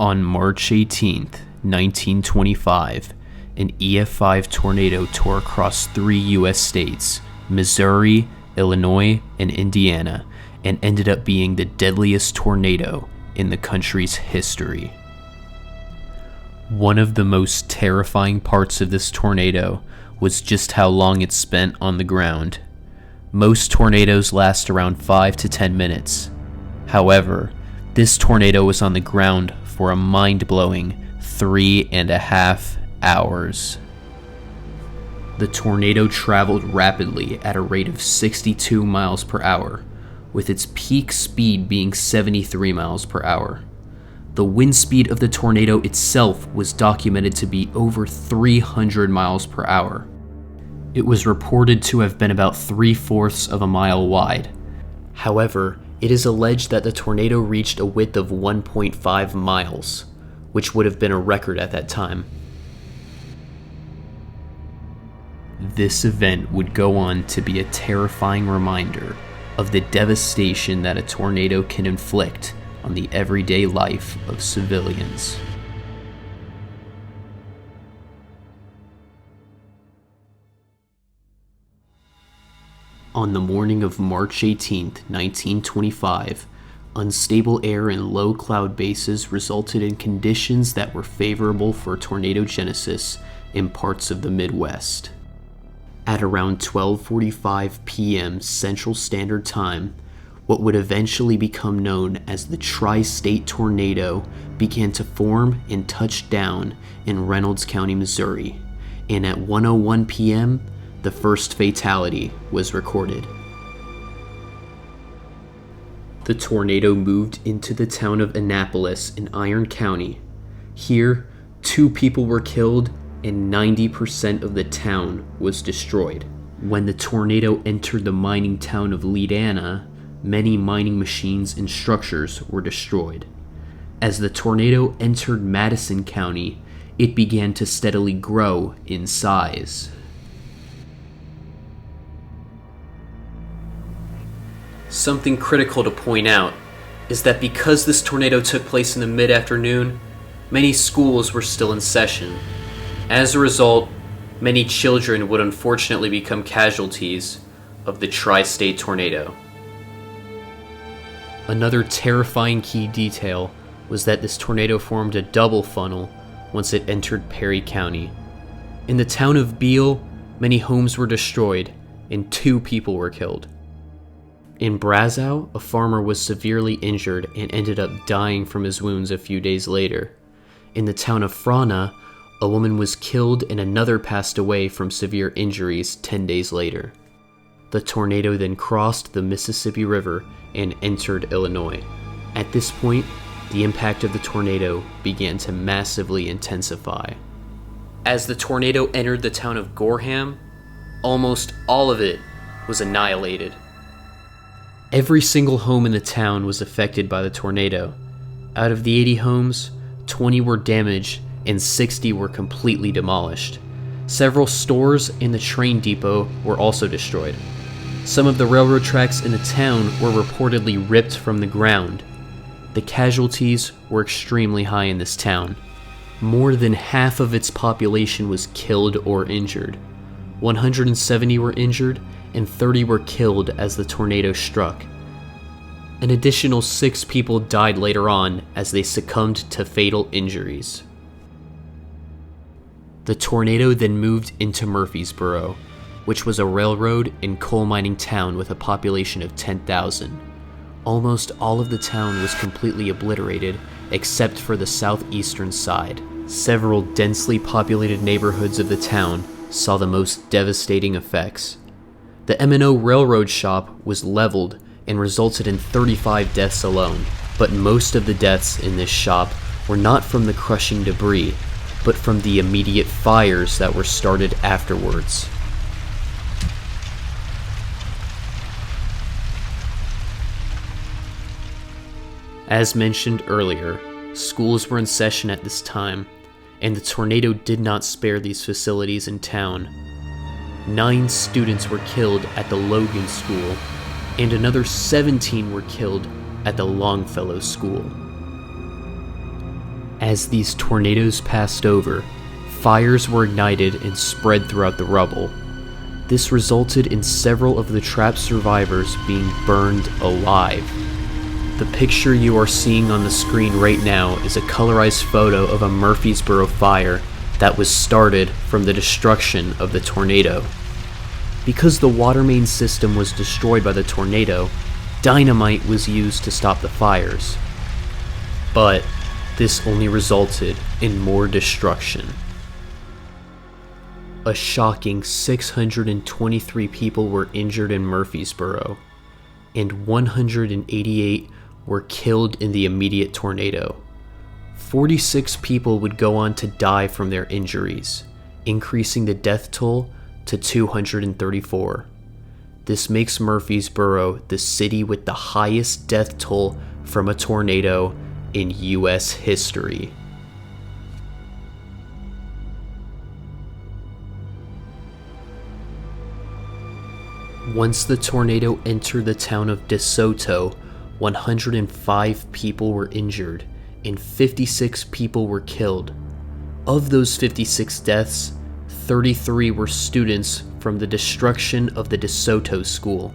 On March 18th, 1925, an EF5 tornado tore across 3 U.S. states, Missouri, Illinois, and Indiana, and ended up being the deadliest tornado in the country's history. One of the most terrifying parts of this tornado was just how long it spent on the ground. Most tornadoes last around 5 to 10 minutes. However, this tornado was on the ground for a mind-blowing 3.5 hours. The tornado traveled rapidly at a rate of 62 miles per hour, with its peak speed being 73 miles per hour. The wind speed of the tornado itself was documented to be over 300 miles per hour. It was reported to have been about 3/4 of a mile wide. However, it is alleged that the tornado reached a width of 1.5 miles, which would have been a record at that time. This event would go on to be a terrifying reminder of the devastation that a tornado can inflict on the everyday life of civilians. On the morning of March 18, 1925, unstable air and low cloud bases resulted in conditions that were favorable for tornadogenesis in parts of the Midwest. At around 12:45 p.m. Central Standard Time, what would eventually become known as the Tri-State Tornado began to form and touch down in Reynolds County, Missouri, and at 1:01 p.m., the first fatality was recorded. The tornado moved into the town of Annapolis in Iron County. Here, 2 people were killed and 90% of the town was destroyed. When the tornado entered the mining town of Leadana, many mining machines and structures were destroyed. As the tornado entered Madison County, it began to steadily grow in size. Something critical to point out is that because this tornado took place in the mid-afternoon, many schools were still in session. As a result, many children would unfortunately become casualties of the Tri-State Tornado. Another terrifying key detail was that this tornado formed a double funnel once it entered Perry County. In the town of Beale, many homes were destroyed and 2 people were killed. In Brazow, a farmer was severely injured and ended up dying from his wounds a few days later. In the town of Frana, a woman was killed and another passed away from severe injuries 10 days later. The tornado then crossed the Mississippi River and entered Illinois. At this point, the impact of the tornado began to massively intensify. As the tornado entered the town of Gorham, almost all of it was annihilated. Every single home in the town was affected by the tornado. Out of the 80 homes, 20 were damaged and 60 were completely demolished. Several stores in the train depot were also destroyed. Some of the railroad tracks in the town were reportedly ripped from the ground. The casualties were extremely high in this town. More than half of its population was killed or injured. 170 were injured and 30 were killed as the tornado struck. An additional 6 people died later on as they succumbed to fatal injuries. The tornado then moved into Murfreesboro, which was a railroad and coal mining town with a population of 10,000. Almost all of the town was completely obliterated except for the southeastern side. Several densely populated neighborhoods of the town saw the most devastating effects. The M&O Railroad shop was leveled and resulted in 35 deaths alone, but most of the deaths in this shop were not from the crushing debris, but from the immediate fires that were started afterwards. As mentioned earlier, schools were in session at this time, and the tornado did not spare these facilities in town. 9 students were killed at the Logan School, and another 17 were killed at the Longfellow School. As these tornadoes passed over, fires were ignited and spread throughout the rubble. This resulted in several of the trapped survivors being burned alive. The picture you are seeing on the screen right now is a colorized photo of a Murfreesboro fire that was started from the destruction of the tornado. Because the water main system was destroyed by the tornado, dynamite was used to stop the fires. But this only resulted in more destruction. A shocking 623 people were injured in Murfreesboro, and 188 were killed in the immediate tornado. 46 people would go on to die from their injuries, increasing the death toll to 234. This makes Murfreesboro the city with the highest death toll from a tornado in U.S. history. Once the tornado entered the town of DeSoto, 105 people were injured and 56 people were killed. Of those 56 deaths, 33 were students from the destruction of the DeSoto school.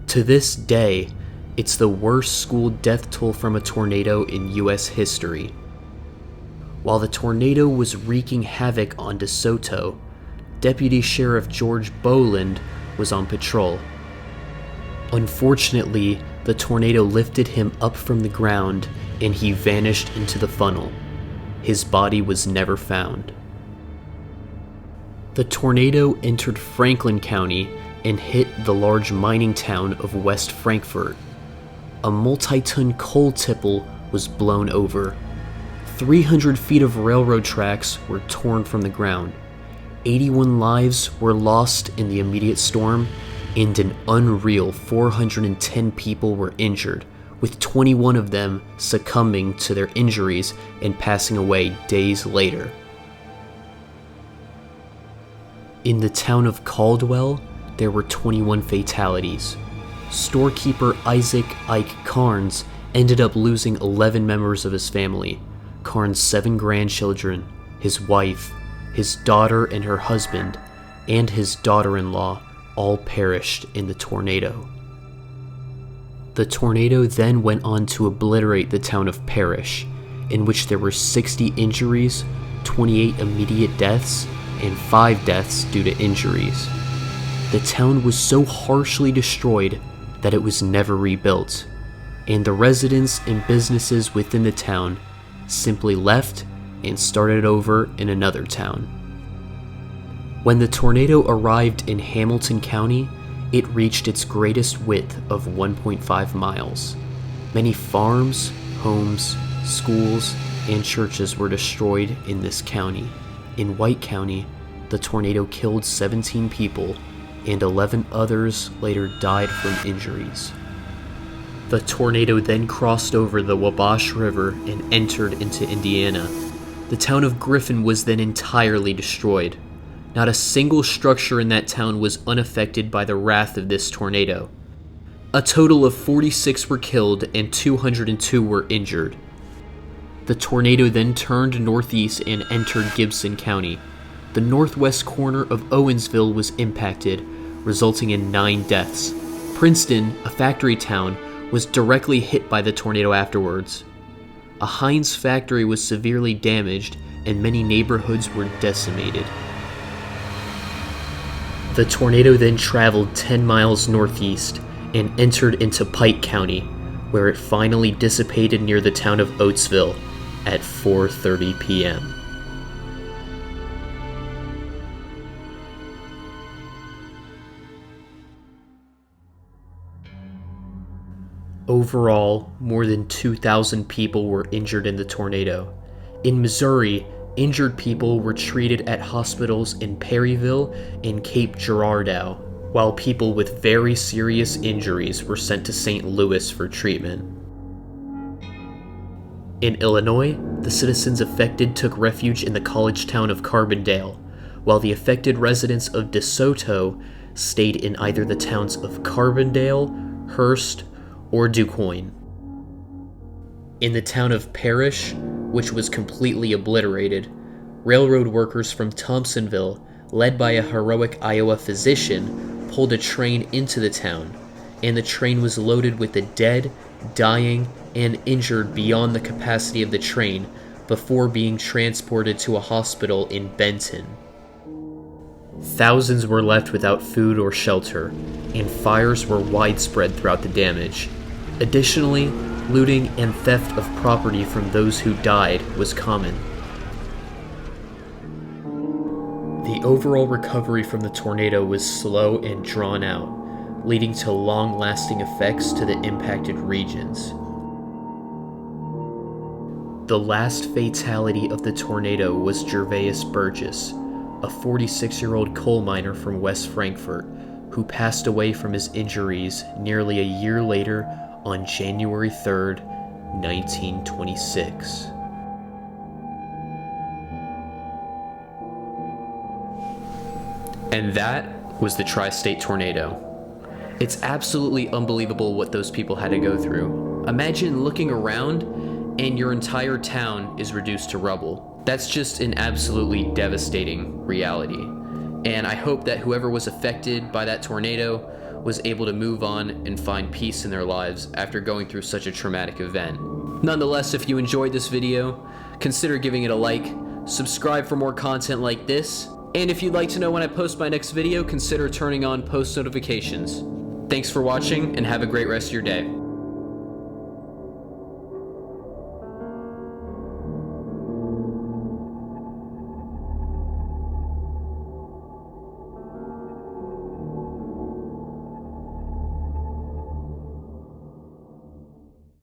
To this day, it's the worst school death toll from a tornado in U.S. history. While the tornado was wreaking havoc on DeSoto, Deputy Sheriff George Boland was on patrol. Unfortunately, the tornado lifted him up from the ground and he vanished into the funnel. His body was never found. The tornado entered Franklin County and hit the large mining town of West Frankfort. A multi-ton coal tipple was blown over. 300 feet of railroad tracks were torn from the ground. 81 lives were lost in the immediate storm, and an unreal 410 people were injured, with 21 of them succumbing to their injuries and passing away days later. In the town of Caldwell, there were 21 fatalities. Storekeeper Isaac Ike Carnes ended up losing 11 members of his family. Carnes' 7 grandchildren, his wife, his daughter and her husband, and his daughter-in-law all perished in the tornado. The tornado then went on to obliterate the town of Parrish, in which there were 60 injuries, 28 immediate deaths, and 5 deaths due to injuries. The town was so harshly destroyed that it was never rebuilt, and the residents and businesses within the town simply left and started over in another town. When the tornado arrived in Hamilton County, it reached its greatest width of 1.5 miles. Many farms, homes, schools, and churches were destroyed in this county. In White County, the tornado killed 17 people, and 11 others later died from injuries. The tornado then crossed over the Wabash River and entered into Indiana. The town of Griffin was then entirely destroyed. Not a single structure in that town was unaffected by the wrath of this tornado. A total of 46 were killed and 202 were injured. The tornado then turned northeast and entered Gibson County. The northwest corner of Owensville was impacted, resulting in 9 deaths. Princeton, a factory town, was directly hit by the tornado afterwards. A Heinz factory was severely damaged and many neighborhoods were decimated. The tornado then traveled 10 miles northeast and entered into Pike County, where it finally dissipated near the town of Oatesville at 4:30 p.m. Overall, more than 2,000 people were injured in the tornado. In Missouri, injured people were treated at hospitals in Perryville and Cape Girardeau, while people with very serious injuries were sent to St. Louis for treatment. In Illinois, the citizens affected took refuge in the college town of Carbondale, while the affected residents of DeSoto stayed in either the towns of Carbondale, Hearst, or DuQuoin. In the town of Parrish, which was completely obliterated, railroad workers from Thompsonville, led by a heroic Iowa physician, pulled a train into the town, and the train was loaded with the dead, dying, and injured beyond the capacity of the train before being transported to a hospital in Benton. Thousands were left without food or shelter, and fires were widespread throughout the damage. Additionally, looting and theft of property from those who died was common. The overall recovery from the tornado was slow and drawn out, leading to long-lasting effects to the impacted regions. The last fatality of the tornado was Gervais Burgess, a 46-year-old coal miner from West Frankfort, who passed away from his injuries nearly a year later on January 3rd, 1926. And that was the Tri-State Tornado. It's absolutely unbelievable what those people had to go through. Imagine looking around and your entire town is reduced to rubble. That's just an absolutely devastating reality. And I hope that whoever was affected by that tornado was able to move on and find peace in their lives after going through such a traumatic event. Nonetheless, if you enjoyed this video, consider giving it a like, subscribe for more content like this, and if you'd like to know when I post my next video, consider turning on post notifications. Thanks for watching, and have a great rest of your day.